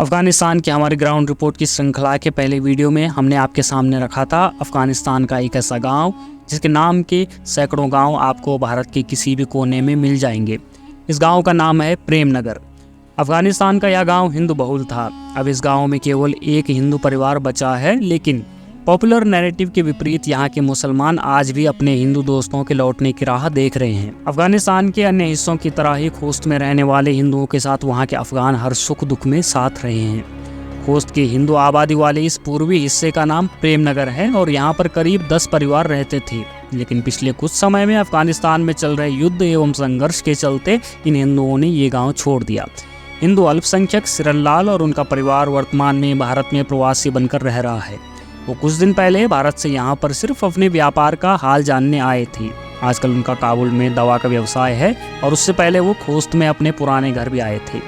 अफ़गानिस्तान की हमारी ground report की श्रृंखला के पहले वीडियो में हमने आपके सामने रखा था अफ़गानिस्तान का एक ऐसा गांव जिसके नाम के सैकड़ों गांव आपको भारत के किसी भी कोने में मिल जाएंगे। इस गांव का नाम है प्रेमनगर। अफ़गानिस्तान का यह गांव हिंदू बहुल था। अब इस गांव में केवल एक हिंदू परिवार बचा है, लेकिन पॉपुलर नैरेटिव के विपरीत यहाँ के मुसलमान आज भी अपने हिंदू दोस्तों के लौटने की राह देख रहे हैं। अफगानिस्तान के अन्य हिस्सों की तरह ही खोस्त में रहने वाले हिंदुओं के साथ वहाँ के अफगान हर सुख दुख में साथ रहे हैं। खोस्त के हिंदू आबादी वाले इस पूर्वी हिस्से का नाम प्रेमनगर है और यहाँ पर करीब 10 परिवार रहते थे, लेकिन पिछले कुछ समय में अफगानिस्तान में चल रहे युद्ध एवं संघर्ष के चलते इन हिंदुओं ने ये गाँव छोड़ दिया। हिंदू अल्पसंख्यक शिरन लाल और उनका परिवार वर्तमान में भारत में प्रवासी बनकर रह रहा है। वो कुछ दिन पहले भारत से यहाँ पर सिर्फ अपने व्यापार का हाल जानने आए थे। आजकल उनका काबुल में दवा का व्यवसाय है और उससे पहले वो खोस्त में अपने पुराने घर भी आए थे।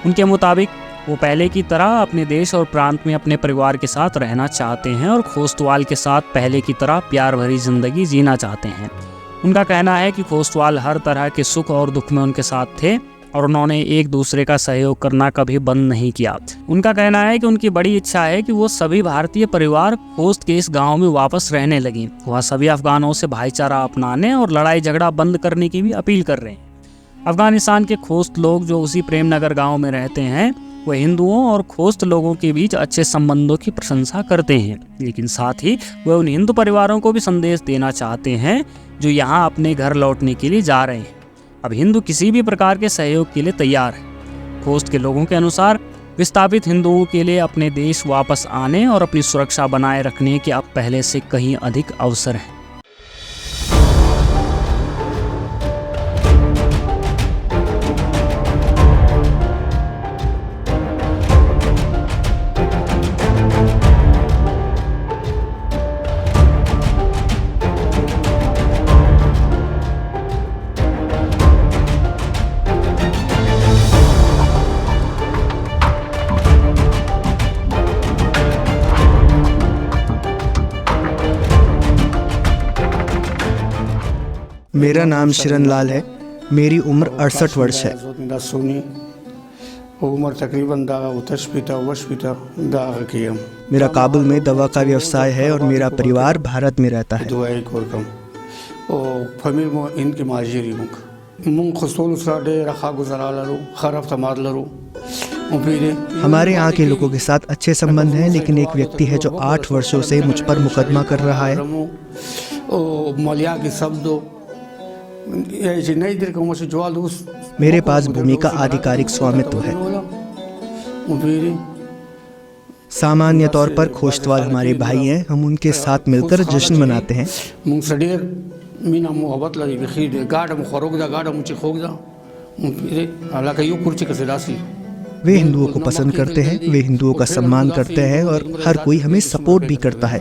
उनके मुताबिक वो पहले की तरह अपने देश और प्रांत में अपने परिवार के साथ रहना चाहते हैं और खोस्तवाल के साथ पहले की तरह प्यार भरी जिंदगी जीना चाहते हैं। उनका कहना है कि खोस्तवाल हर तरह के सुख और दुख में उनके साथ थे और उन्होंने एक दूसरे का सहयोग करना कभी बंद नहीं किया। उनका कहना है कि उनकी बड़ी इच्छा है कि वो सभी भारतीय परिवार खोस्त के इस गांव में वापस रहने लगें। वह सभी अफगानों से भाईचारा अपनाने और लड़ाई झगड़ा बंद करने की भी अपील कर रहे हैं। अफगानिस्तान के खोस्त लोग जो उसी प्रेमनगर गांव में रहते हैं, वह हिंदुओं और खोस्त लोगों के बीच अच्छे संबंधों की प्रशंसा करते हैं, लेकिन साथ ही वह उन हिंदू परिवारों को भी संदेश देना चाहते हैं जो यहाँ अपने घर लौटने के लिए जा रहे हैं। अब हिंदू किसी भी प्रकार के सहयोग के लिए तैयार है। खोस्त के लोगों के अनुसार विस्थापित हिंदुओं के लिए अपने देश वापस आने और अपनी सुरक्षा बनाए रखने के अब पहले से कहीं अधिक अवसर हैं। मेरा नाम शिरन लाल है। मेरी उम्र 68 वर्ष है। उम्र तकरीबन मेरा काबुल में दवा का व्यवसाय है और मेरा परिवार भारत में रहता है। हमारे यहाँ के लोगों के साथ अच्छे संबंध हैं, लेकिन एक व्यक्ति है जो 8 वर्षों से मुझ पर मुकदमा कर रहा है। मेरे पास भूमि का आधिकारिक स्वामित्व है। सामान्य तौर पर खोस्तवाल हमारे भाई हैं। हम उनके साथ मिलकर जश्न मनाते हैं। वे हिंदुओं को पसंद करते हैं, वे हिंदुओं का सम्मान करते हैं और हर कोई हमें सपोर्ट भी करता है।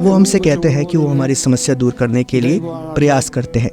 वो हमसे कहते हैं कि वो हमारी समस्या दूर करने के लिए प्रयास करते हैं।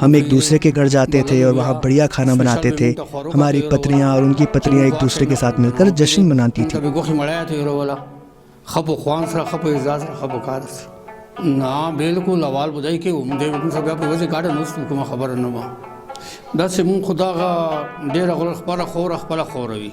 हम एक दूसरे के घर जाते थे और वहाँ बढ़िया खाना बनाते थे। हमारी पत्नियाँ और उनकी पत्नियाँ एक दूसरे के साथ मिलकर जश्न मनाती थी। ना बिल्कुल आवाल बुझाई के उम्दे सब आप वजह गार्डन उस को खबर न बा 10 से मुंह खुदा का डेरा गोल खपला खोरवी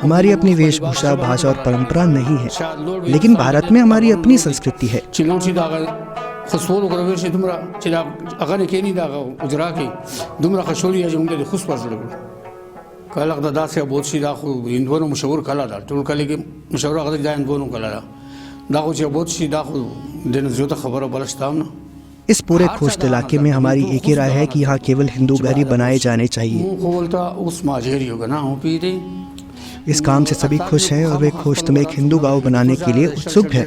हमारी अपनी वेशभूषा, भाषा और परंपरा नहीं है, लेकिन भारत में हमारी अपनी संस्कृति है। इस पूरे खोस्त इलाके में हमारी एक ही राय है कि यहाँ केवल हिंदू घर ही बनाए जाने चाहिए। इस काम से सभी खुश हैं और वे खोस्त में एक हिंदू गांव बनाने के लिए उत्सुक हैं।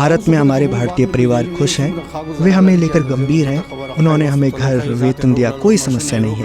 भारत में हमारे भारतीय परिवार खुश हैं, वे हमें लेकर गंभीर हैं, उन्होंने हमें घर वेतन दिया, कोई समस्या नहीं है।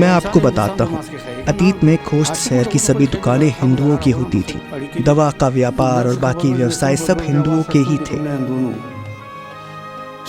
मैं आपको बताता हूँ, अतीत में खोस्त शहर की सभी दुकानें हिंदुओं की होती थी। दवा का व्यापार और बाकी व्यवसाय सब हिंदुओं के ही थे।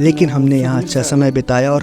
लेकिन हमने यहाँ अच्छा समय बिताया और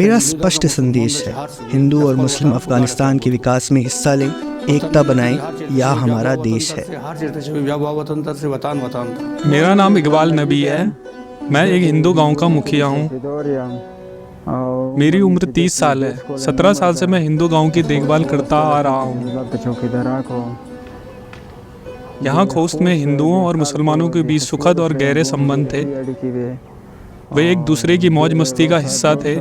मेरा स्पष्ट संदेश है, हिंदू और मुस्लिम अफगानिस्तान के विकास में हिस्सा लें, एकता बनाएं, यह हमारा देश है। हर चीज से बया वतन तर से वतन वतन मेरा नाम इकबाल नबी है। मैं एक हिंदू गांव का मुखिया हूँ। मेरी उम्र 30 साल है। 17 साल से मैं हिंदू गांव की देखभाल करता आ रहा हूँ। यहाँ खोस्त में हिंदुओं और मुसलमानों के बीच सुखद और गहरे संबंध थे। वे एक दूसरे की मौज मस्ती का हिस्सा थे।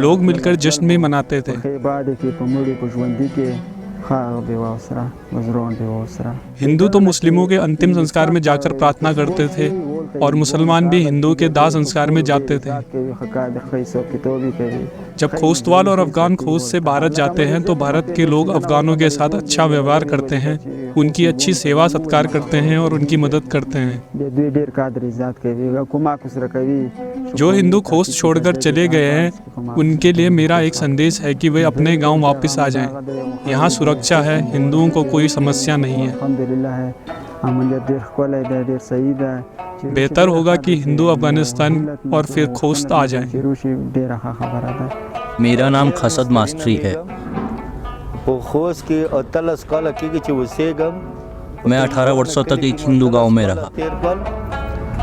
लोग मिलकर जश्न भी मनाते थे। हिंदू तो मुस्लिमों के अंतिम संस्कार में जाकर प्रार्थना करते थे और मुसलमान भी हिंदू के दाह संस्कार में जाते थे। जब खोस्तवाल और अफगान खोस्त से भारत जाते हैं तो भारत के लोग अफगानों के साथ अच्छा व्यवहार करते हैं, उनकी अच्छी सेवा सत्कार करते हैं और उनकी मदद करते हैं। जो हिंदू खोस्त छोड़कर चले गए हैं उनके लिए मेरा एक संदेश है कि वे अपने गांव वापस आ जाएं। यहाँ सुरक्षा है, हिंदुओं को कोई समस्या नहीं है। बेहतर होगा कि हिंदू अफगानिस्तान और फिर खोस्त आ जाएं। मेरा नाम खसद मास्टरी है। मैं 18 वर्षों तक एक हिंदू गांव में रहा।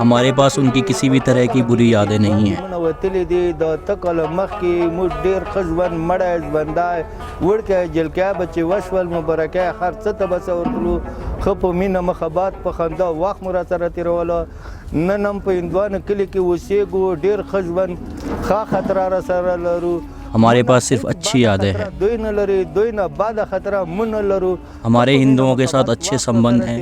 हमारे पास उनकी किसी भी तरह की बुरी यादें नहीं हैं। हमारे पास सिर्फ अच्छी यादें हैं। हमारे हिंदुओं के साथ अच्छे संबंध हैं।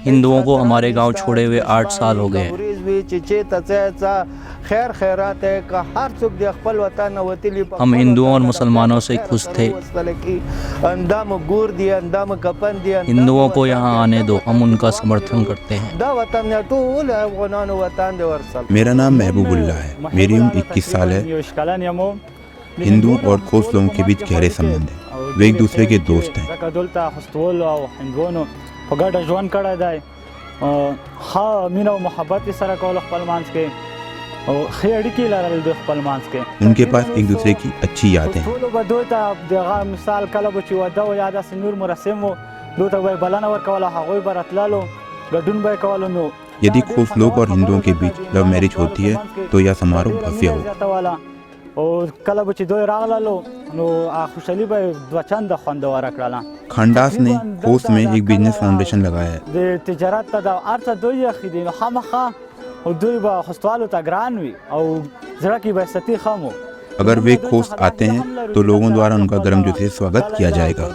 हिंदुओं को हमारे गांव छोड़े हुए 8 साल हो गए हैं। हम हिंदुओं और मुसलमानों से खुश थे। हिंदुओं को यहाँ आने दो, हम उनका समर्थन करते हैं। मेरा नाम महबूबुल्लाह है। मेरी उम्र 21 साल है। हिंदू और खोस्त लोगों के बीच गहरे संबंध हैं। वे एक दूसरे के दोस्त हैं। उनके पास एक दूसरे की अच्छी यादें हैं। यदि खोस्त लोग और हिंदुओं के बीच लव मैरिज होती है तो यह समारोह भव्य होगा। खंडास ने खोस्त में एक बिजनेस फाउंडेशन लगाया है। अगर वे खोस्त आते हैं तो लोगों द्वारा उनका गर्मजोशी से स्वागत किया जाएगा।